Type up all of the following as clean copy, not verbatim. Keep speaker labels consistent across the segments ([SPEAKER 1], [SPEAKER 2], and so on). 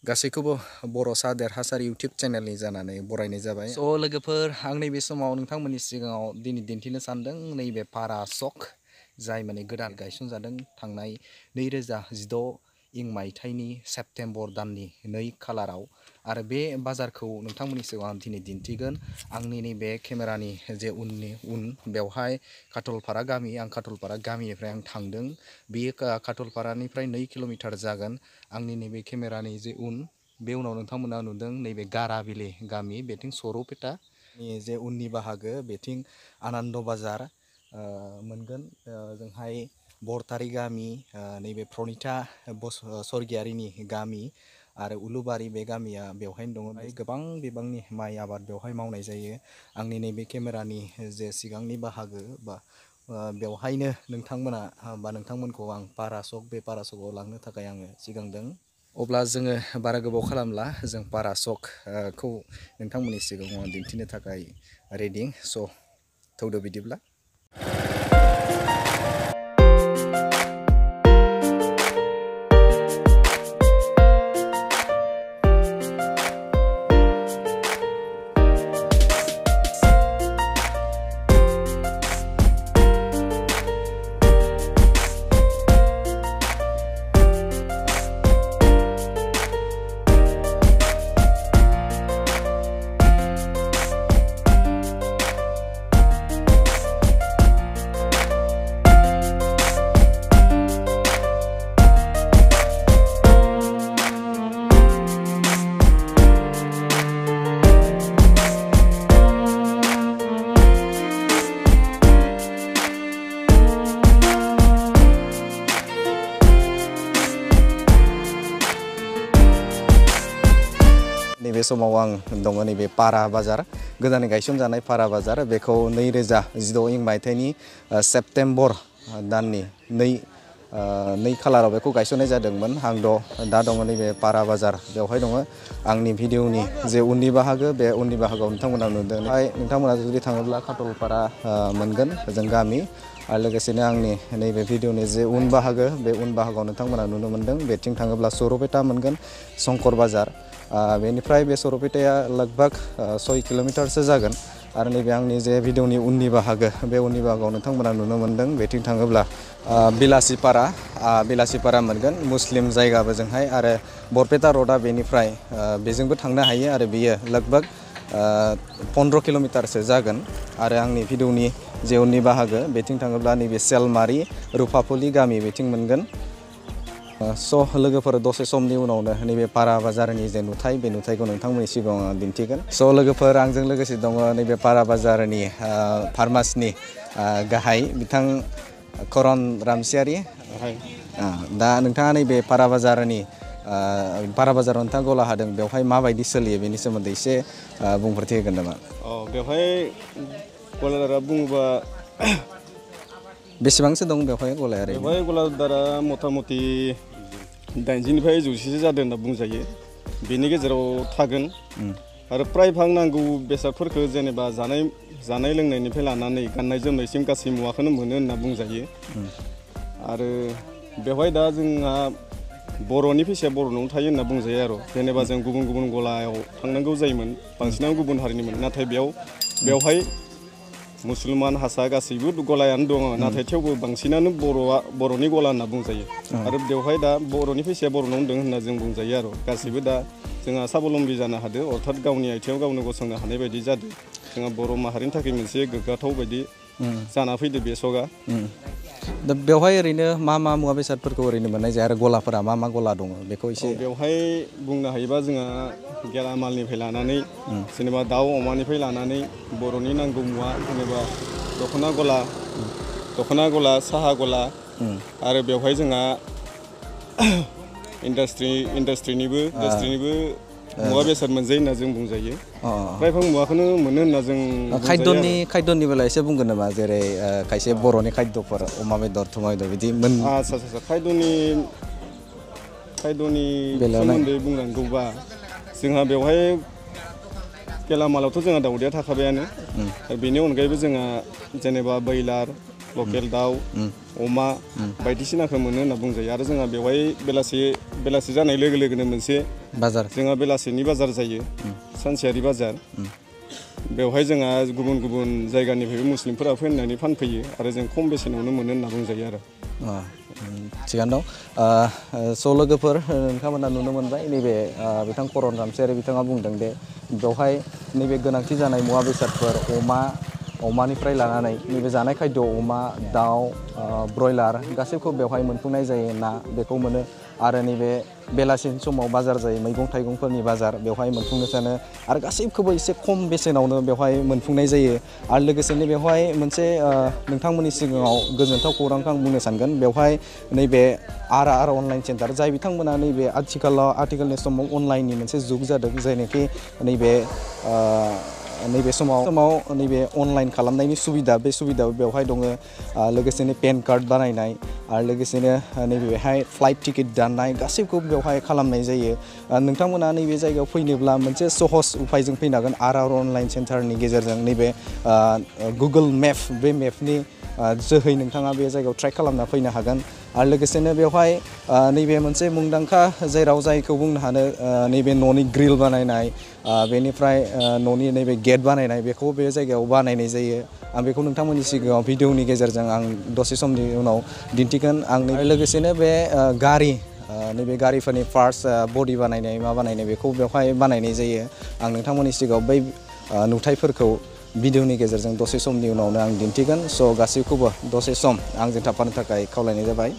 [SPEAKER 1] गासैखौबो बर' सा देरहासार इउटिउब चेनेलनि जानानै बरायनाय जाबाय। स' लोगोफोर आं नैबे समाव नोंथांमोननि सिगाङाव दिनै दिन्थिनो सानदों नैबे पारा चक जाय माने गोदान गायसनजादों थांनाय 2016 इं मायथाइनि सेप्तेम्बर दाननि 2 खालाराव आरो बे बाजारखौ नोंथांमोननि सिगाङाव आं दिनै दिन्थिगोन। आंनि नैबे केमेरानि जे उन बेवहाय काटलपारा गामि आं काटलपारा गामिनिफ्राय आं थांदों। बेयो काटलपारानिफ्राय 2 किल'मिटार जागोन। आंनि नैबे केमेरानि जे उन बे उनाव नोंथांमोना नुदों नैबे गाराबिलि गामि बेथिं सरुपेटानि जे उननि बाहागो बेथिं आनन्द बाजार मोनगोन। जोंहाय बरतारि गामि नैबे प्रनिता सरगियारिनि गामि आरो उलुबारि बे गामिया बेवहायनो दङ। गोबां बिबांनि माइ आबाद बेवहाय मावनाय जायो। आंनि नैबे केमेरानि जे सिगांनि बाहागो बा बेवहायनो नोंथांमोनखौ आं पारा चक बे पारा चकआव लांनो थाखाय आङो सिगांदों। अब्ला जोङो बारा गोबाव खालामला जों पारा चकखौ नोंथांमोननि सिगाङाव दिन्थिनो थाखाय रेडि। स' थौदो बिदिब्ला। नैबे समाव आं दङ नैबे पारा बाजार गोदानै गायसनजानाय पारा बाजार बेखौ 2016 इं मायथाइनि सेप्तेम्बर दाननि 2 खालाराव बेखौ गायसननाय जादोंमोन। आं दा दङ नैबे पारा बाजार बेवहाय दङ। आंनि भिडिअनि जे उननि बाहागो बे उननि बाहागोआव नोंथांमोना नुदों। नोंथांमोना जुदि थाङोब्ला काटलपारा मोनगोन जों गामि आरो लोगोसेनो आंनि नैबे भिडिअनि जे उन बाहागो बे उन बाहागोआव नोंथांमोना नुनो मोनदों। बेथिं थाङोब्ला सरुपेटा मोनगोन संकर बाजार। बेनिफ्राय बे सरुपेटाया लगभग 6 किल'मिटारसो जागोन आरो नैबे आंनि जे भिडिअनि उननि बाहागो बे उननि बाहागोआव नोंथांमोना नुनो मोनदों। बेथिं थाङोब्ला बिलासिपारा मोनगोन मुस्लिम जायगाबो जोंहाय आरो बरपेटा रडआ बेनिफ्राय बेजोंबो थांनो हायो आरो बेयो लगभग 15 किल'मिटारसो जागोन। आरो आंनि भिडिअनि जे उननि बाहागो बेथिं थाङोब्ला नैबे सेलमारि रुपाफुलि गामि बेथिं मोनगोन। स' लोगोफोर दसे समनि उनावनो नैबे पारा बाजारनि जे नुथाय बे नुथायखौ नोंथांमोननि सिगाङाव दिन्थिगोन। स' लोगोफोर आंजों लोगोसे दङ नैबे पारा बाजारनि फार्मासिनि गाहाय बिथां करन रामसियारि। दा नोंथाङा नैबे पारा बाजाराव नोंथाङा गला हादों बेवहाय माबायदि सोलियो बेनि सोमोन्दै एसे बुंफोरथि होगोन नामा?
[SPEAKER 2] बेवहाय गलादारा बुङोबा
[SPEAKER 1] बेसेबांसो दं बेवहाय गलाया?
[SPEAKER 2] बेवहाय गलादारा मथा मथि 80निफ्राय 100सो जादों होनना बुंजायो। बेनि गेजेराव थागोन आरो प्राय भाग नांगौ बेसादफोरखौ जेनेबा जानाय लोंनायनिफ्राय लानानै गाननाय जोमनायसिम गासै मुवाखौनो मोनो होनना बुंजायो। आरो बेवहाय दा जोंहा बर'नि फैसाया बर'नाव थायो होनना बुंजायो आरो जेनेबा जों गुबुन गलायाव थांनांगौ जायोमोन बांसिनानो गुबुन हारिनिमोन नाथाय बेवहाय मुसलमान हारसा गासैबो गलायानो दङ नाथाय थेवबो बांसिनानो बर'नि गला होनना बुंजायो। आरो बेवहाय दा बर'नि फैसाया बर'नाव दं होनना जों बुंजायो आरो गासैबो दा जोंहा साबलम्बि जानो हादों अर्थात गावनि आथिङाव गावनो गसंनो हानाय बायदि जादों। जोंहा बर' माहारिनि थाखाय मोनसे गोग्गाथाव बायदि जाना फैदो बे सगा।
[SPEAKER 1] दा बेवहाय ओरैनो मा मुवा बेसादफोरखौ ओरैनो मोननाय जायो आरो गलाफोरा मा गला दङ बेखौ एसे?
[SPEAKER 2] बेवहाय बुंनो हायोबा जोंहा गेलामालनिफ्राय लानानै जेनेबा दाउ अमानिफ्राय लानानै बर'नि नांगौ मुवा जेनेबा दख'ना गला साहा गला आरो बेवहाय जोंहा इन्डास्ट्रिनिबो मुवा बेसाद मोनजायो होनना जों बुंजायो। प्रायभाग मुवाखौनो मोनो होनना जों
[SPEAKER 1] खायद'नि बेला एसे बुंगोन नामा? जेरै खायसे बर'नि खायद'फोर अमा बेदर थुमा बेदर बिदि
[SPEAKER 2] आदसा खायद'नि सोमोन्दै बुंनांगौबा जोंहा बेवहाय गेलामालावथ' जोंहा दावदैया थाखाबायानो। बेनि अनगायैबो जोंहा जेनेबा ब्रयलार लकेल दाउ अमा बायदिसिनाखौ मोनो होनना बुंजायो आरो जोंहा बेवहाय बेलासि जानाय लोगो लोगोनो मोनसे
[SPEAKER 1] बाजार
[SPEAKER 2] जोंहा बेलासिनि बाजार जायो सानसेयारि बाजार बेवहाय जोंहा गुबुन गुबुन जायगानिफ्रायबो मुस्लिमफोरा फैनानै फानफैयो आरो जों खम बेसेनावनो मोनो होनना बुंजायो आरो
[SPEAKER 1] थिगानो दं स' लोगोफोर नोंथांमोना नुनो मोनबाय नैबे बिथां करन रामसियारि बिथाङा बुंदों दे बेवहाय नैबे गोनांथि जानाय मुवा बेसादफोर अमानिफ्राय लानानै नैबे जानाय खायद' अमा दाउ ब्रयलार गासैखौबो बेवहाय मोनफुंनाय जायो ना बेखौ मोनो आरो नैबे बेलासिनि समाव बाजार जायो मैगं थाइगंफोरनि बाजार बेवहाय मोनफुंनो सानो आरो गासैखौबो एसे खम बेसेनावनो बेवहाय मोनफुंनाय जायो आरो लोगोसेनो बेवहाय मोनसे नोंथांमोननि सिगाङाव गोजोनथाव खौरांखौ आं बुंनो सानगोन बेवहाय नैबे आर अनलाइन सेन्टार जाय बिथांमोना नैबे आथिखालनि समाव अनलाइननि मोनसे जुग जादों जायनाखि नैबे समाव नैबे अनलाइन खालामनायनि सुबिदा बे सुबिदाबो बेवहाय दङ लोगोसेनो पेन कार्ड बानायनाय आरो लोगोसेनो नैबेहाय फ्लाइट टिकेट दाननाय गासैखौबो बेवहाय खालामनाय जायो नोंथांमोना नैबे जायगायाव फैनोब्ला मोनसे सहस उफायजों फैनो हागोन आर अनलाइन सेन्टारनि गेजेरजों नैबे गुगोल मेप बे मेपनि जोहै नोंथाङा बे जायगायाव ट्रेक खालामना फैनो हागोन आरो लोगोसेनो बेवहाय नैबे मोनसे मुंदांखा जेराव जायखौ बुंनो हानो नैबे न'नि ग्रिल बानायनाय बेनिफ्राय न'नि नैबे गेट बानायनाय बेखौ बे जायगायाव बानायनाय जायो आं बेखौ नोंथांमोननि सिगाङाव भिडिअनि गेजेरजों आं दसे समनि उनाव दिन्थिगोन आं लोगोसेनो बे नैबे गारिफोरनि पार्ट्स बडि बानायनाय मा बानायनाय बेखौ बेवहाय बानायनाय जायो आं नोंथांमोननि सिगाङाव बै नुथायफोरखौ भिडिअनि गेजेरजों दसे समनि उनावनो आं दिन्थिगोन स' गासैखौबो दसे सम आंजों थाफानो थाखाय खावलायनाय जाबाय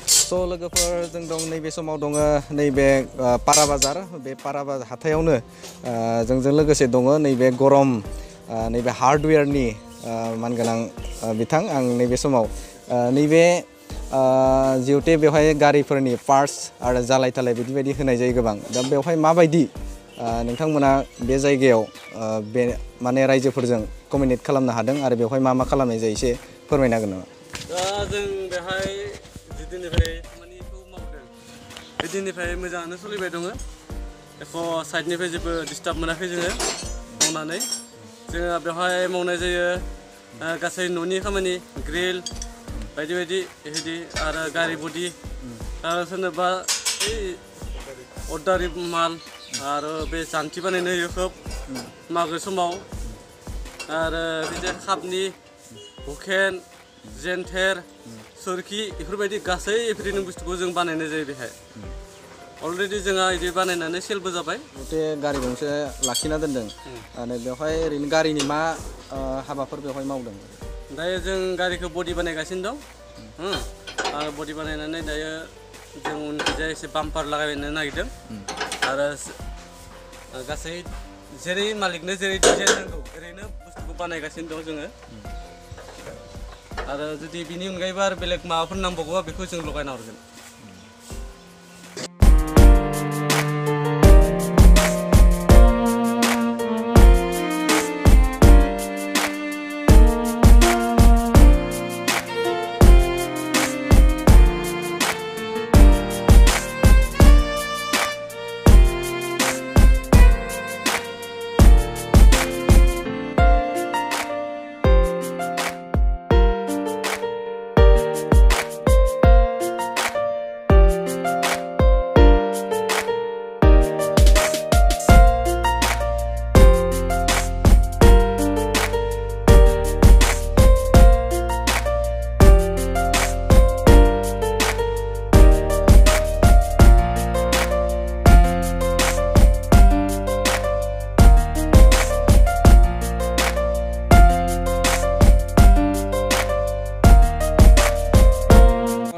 [SPEAKER 1] स' लोगोफोर जों दं नैबे समाव दङ नैबे पारा बाजार बे पारा बाजार हाथायावनो जोंजों लोगोसे दङ नैबे गरम नैबे हार्डवेयारनि मानगोनां बिथां आं नैबे समाव नैबे जिहेतु बेवहाय गारिफोरनि पार्ट्स आरो जालाय थालाय बिदि होनाय जायो गोबां दा बेवहाय माबायदि नोंथांमोना बे जायगायाव बे माने रायजोफोरजों कमिउनिकेट खालामनो हादों आरो बेवहाय मा खालामनाय जायो एसे फोरमायनो हागोन नामा
[SPEAKER 3] दा जों बेहाय जिदिनिफ्राय खामानिखौ मावदों बिदिनिफ्राय मोजाङानो सोलिबाय दङ एख' साइडनिफ्राय जेबो डिस्टार्ब मोनाखै जोङो मावनानै जोङो बेवहाय मावनाय जायो गासै न'नि खामानि ग्रिल बायदि बिदि आरो गारि बडि आरो सोरनोबा अर्डारि माल आरो बे जान्थि बानायनो होयो खोब मागो समाव आरो बिदि खापनि हुकेन जेन्थेर सोरखि बेफोरबायदि गासै एभ्रिथिं बुस्थुखौ जों बानायनाय जायो बेहाय अलरेडि जोंहा बिदि बानायनानै सेलबो जाबाय
[SPEAKER 1] गटे गारि गंसे लाखिना दोनदों आरो बेवहाय ओरैनो गारिनि मा हाबाफोर बेवहाय मावदों
[SPEAKER 3] दायो जों गारिखौ बडि बानायगासिनो दं आरो बडि बानायनानै दायो जों उनखिजाय एसे बाम्पार लागायनो नागिरदों आरो गासै जेरै मालिकनो जेरै डिजाइन नांगौ ओरैनो बुस्थुखौ बानायगासिनो दं जोङो आरो जुदि बिनि अनगायैबो आरो बेलेग माबाफोर नांबावगौबा बेखौ जों लगायना हरगोन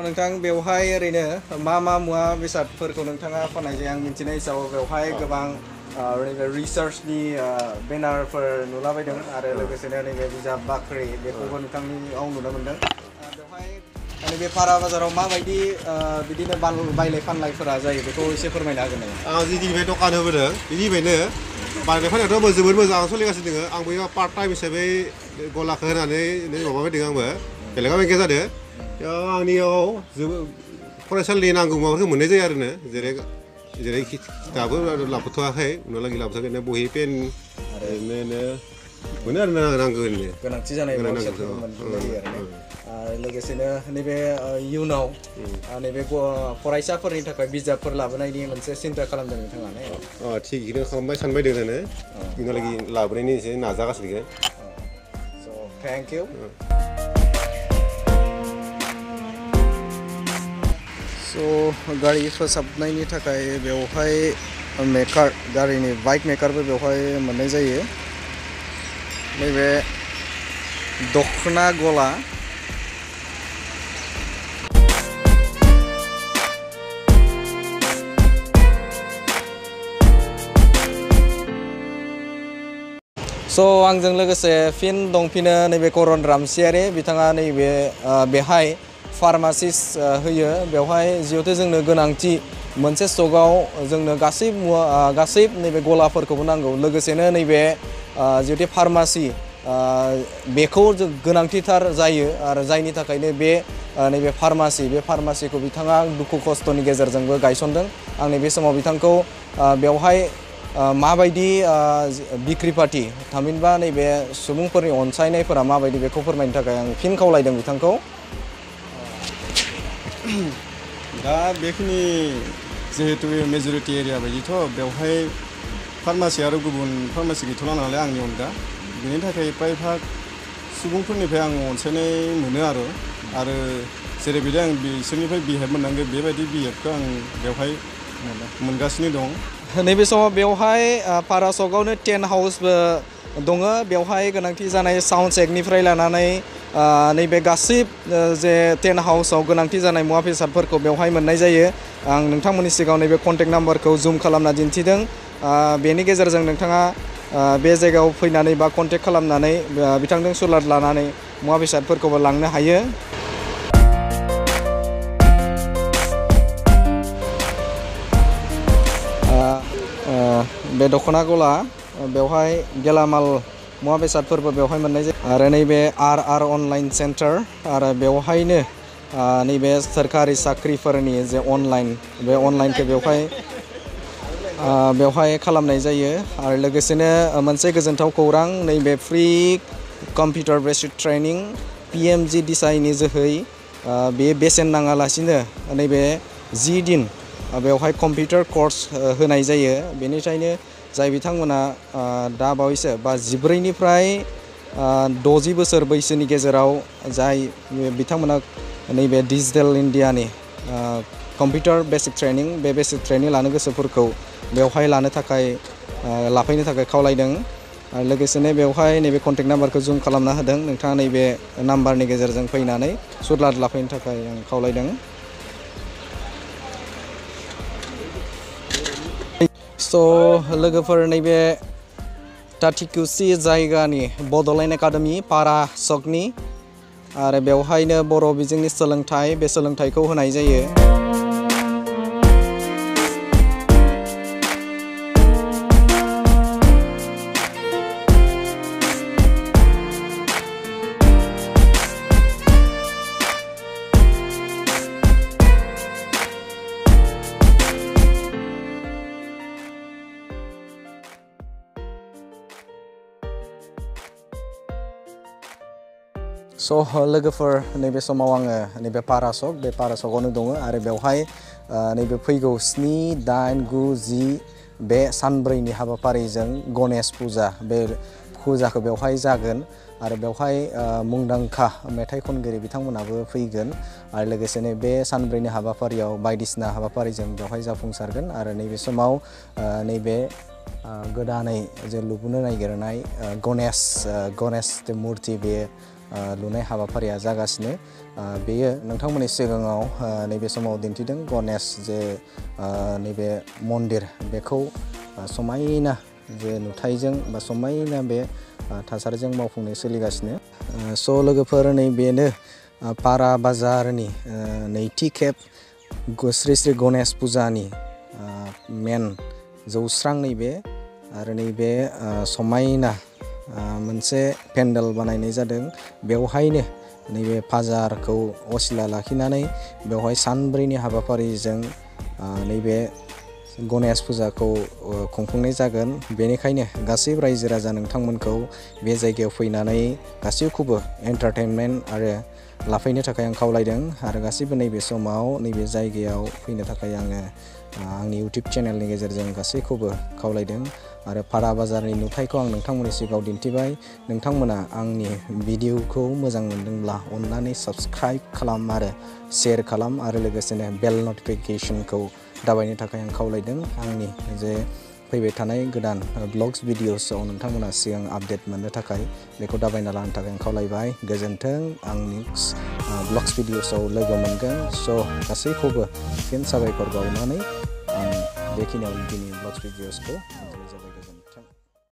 [SPEAKER 1] नोंथां बेवहाय ओरैनो मा मुवा बेसादफोरखौ नोंथाङा फाननाय जायो आं मिन्थिनाय हिसाबाव बेवहाय गोबां रिसार्चनि बेनारफोर नुलाबायदों आरो लोगोसेनो नैबे बिजाब बाख्रि बेखौबो नोंथांनियाव नुनो मोनदों बेवहाय नैबे पारा बाजाराव माबायदि बिदिनो बायलाय फानलायफोरा जायो बेखौ एसे फोरमायनो हागोन नामा
[SPEAKER 4] आं जिनिफ्राय दखान होबोदों बिनिफ्रायनो बायनाय फाननायाथ' जोबोद मोजां सोलिगासिनो दङ आंबो पार्ट टाइम हिसाबै गलाखौ होनानै माबाबाय दङ आंबो बेलेगा बेंके जादों आंनियाव फरायसालिनि नांगौ मुवाफोरखौ मोननाय जायो आरोनो जेरै दाबो लाबोथ'वाखै उनावलागै लाबोथ'वाखै बहि पेन ओरैनो मोनो आरो नांगौ ओरैनो
[SPEAKER 1] गोनांथि जानाय मुवाफोरखौ मोनजोबनाय आरो लोगोसेनो नैबे इयुनाव नैबे फरायसाफोरनि थाखाय बिजाबफोर लाबोनायनि मोनसे सिन्था खालामदों नोंथाङा ने
[SPEAKER 4] थिगैनो खालामबाय सानबाय दोङो इयुनावलागै लाबोनायनि एसे नाजागासिनो
[SPEAKER 1] स' थेंक इउ स' गारि फोसाबनायनि थाखाय बेवहाय मेकार गारिनि बाइक मेकारबो बेवहाय मोननाय जायो नैबे दखना गला स' आंजों लोगोसे फिन दंफिनो नैबे करन रामसियारि बिथाङा नैबे बेहाय फार्मासिस्ट होयो बेवहाय जिहेथु जोंनो गोनांथि मोनसे स्टकआव जोंनो गासै मुवा गासै नैबे गलाफोरखौबो नांगौ लोगोसेनो नैबे जिहेतु फार्मासि बेखौ जों गोनांथिथार जायो आरो जायनि थाखायनो बे नैबे फार्मासिखौ बिथाङा दुखु खस्थ'नि गेजेरजोंबो गायसनदों आं नैबे समाव बिथांखौ बेवहाय माबायदि बिक्रि पार्टि थामहिनबा नैबे सुबुंफोरनि अनसायनायफोरा माबायदि बेखौ फोरमायनो थाखाय आं फिन खावलायदों बिथांखौ
[SPEAKER 2] दा बेखिनि जिहेतु मेजरिटि एरिया बायदिथ' बेवहाय फार्मासि आरो गुबुन फार्मासि गैथ'ला नालाय आंनि अनगा बेनि थाखाय प्रायभाग सुबुंफोरनिफ्राय आं अनसायनाय मोनो आरो जेरैबायदि आं बिसोरनिफ्राय बिहेभ मोननांगौ बेबायदि बिहेभखौ आं बेवहाय मोनगासिनो दं
[SPEAKER 1] नैबे समाव बेवहाय पारा सकआवनो टेन्ट हाउसबो दङ बेवहाय गोनांथि जानाय साउन्ड चेकनिफ्राय लानानै नैबे गासै जे टेन्ट हाउसआव गोनांथि जानाय मुवा बेसादफोरखौ बेवहाय मोननाय जायो आं नोंथांमोननि सिगाङाव नैबे कन्टेक्ट नाम्बारखौ जुम खालामना दिन्थिदों बेनि गेजेरजों नोंथाङा बे जायगायाव फैनानै बा कन्टेक्ट खालामनानै बिथांजों सुलाद लानानै मुवा बेसादफोरखौबो लांनो हायो बे दखना गला बेवहाय गेलामाल मुवा बेसादफोरबो बेवहाय मोननाय जायो आरो नैबे आर अनलाइन सेन्टार आरो बेवहायनो नैबे सोरखारि साख्रिफोरनि जे अनलाइन बे अनलाइनखौ बेवहाय खालामनाय जायो आरो लोगोसेनो मोनसे गोजोनथाव खौरां नैबे free computer basic training PMG दिसाइनि जोहै बे बेसेन नाङालासिनो नैबे 10 दिन बेवहाय कम्पिउटार कर्स होनाय जायो बेनिखायनो जाय बिथांमोना दा बावैसो बा 14निफ्राय 60 बोसोर बैसोनि गेजेराव जाय बिथांमोना नैबे डिजिटेल इन्डियानि कम्पिउटार बेसिक ट्रेनिं बे बेसिक ट्रेनिं लानो गोसोफोरखौ बेवहाय लाफैनो थाखाय खावलायदों लोगोसेनो बेवहाय नैबे कन्टेक्ट नाम्बारखौ जुम खालामना होदों नोंथाङा नैबे नाम्बारनि गेजेरजों फैनानै सुलाद लाफैनो थाखाय आं खावलायदों स' लोगोफोर नैबे तातिकुचि जायगानि बड'लेण्ड एकाडेमि पारा सकनि आरो बेवहायनो बर' बिजोंनि सोलोंथाइ बे सोलोंथाइखौ होनाय जायो स' लोगोफोर नैबे समाव आङो नैबे पारा सक बे पारा सकआवनो दङ आरो बेवहाय नैबे फैगौ 7, 8, 9, 10 बे सानब्रैनि हाबाफारिजों गणेश फुजा बे फुजाखौ बेवहाय जागोन आरो बेवहाय मुंदांखा मेथाइ खनगिरि बिथांमोनाबो फैगोन आरो लोगोसेनो बे सानब्रैनि हाबाफारियाव बायदिसिना हाबाफारिजों बेवहाय जाफुंसारगोन आरो नैबे समाव नैबे गोदानै जे लुबोनो नागिरनाय गणेश मुर्ति बे लुनाय हाबाफारिया जागासिनो बेयो नोंथांमोननि सिगाङाव नैबे समाव दिन्थिदों गणेश जे नैबे मन्दिर बेखौ समायना जे नुथायजों बा समायना बे थासारिजों मावफुंनाय सोलिगासिनो स' लोगोफोर नैबेनो पारा बाजारनि नैथि खेब श्री श्री गणेश फुजानि मेन जौस्रां नैबे आरो नैबे समायना मोनसे पेन्डेल बानायनाय जादों बेवहायनो नैबे बाजारखौ असिला लाखिनानै बेवहाय सानब्रैनि हाबाफारिजों नैबे गणेश फुजाखौ खुंफुंनाय जागोन। बेनिखायनो गासैबो रायजो राजा नोंथांमोनखौ बे जायगायाव फैनानै गासैखौबो एन्टारटेनमेन्ट आरो लाफैनो थाखाय आं खावलायदों आरो गासैबो नैबे समाव नैबे जायगायाव फैनो थाखाय आङो आंनि इउटिउब चेनेलनि गेजेरजों गासैखौबो खावलायदों आरो पारा बाजारनि नुथायखौ आं नोंथांमोननि सिगाङाव दिन्थिबाय। नोंथांमोना आंनि भिडिअखौ मोजां मोनदोंब्ला अन्नानै साबस्क्राइब खालाम आरो शेयार खालाम आरो लोगोसेनो बेल नटिफिकेसनखौ दाबायनो थाखाय आं खावलायदों। आंनि जे फैबाय थानाय गोदान ब्लग्स भिडिअसआव नोंथांमोना सिगां आपडेट मोननो थाखाय बेखौ दाबायना लानो थाखाय आं खावलायबाय। गोजोन्थों, आं नेक्स्ट ब्लग्स भिडिअसआव लोगो मोनगोन। स' गासैखौबो फिन साबायखर बावनानै आं बेखिनियाव दिनै ब्लग्स भिडिअसखौ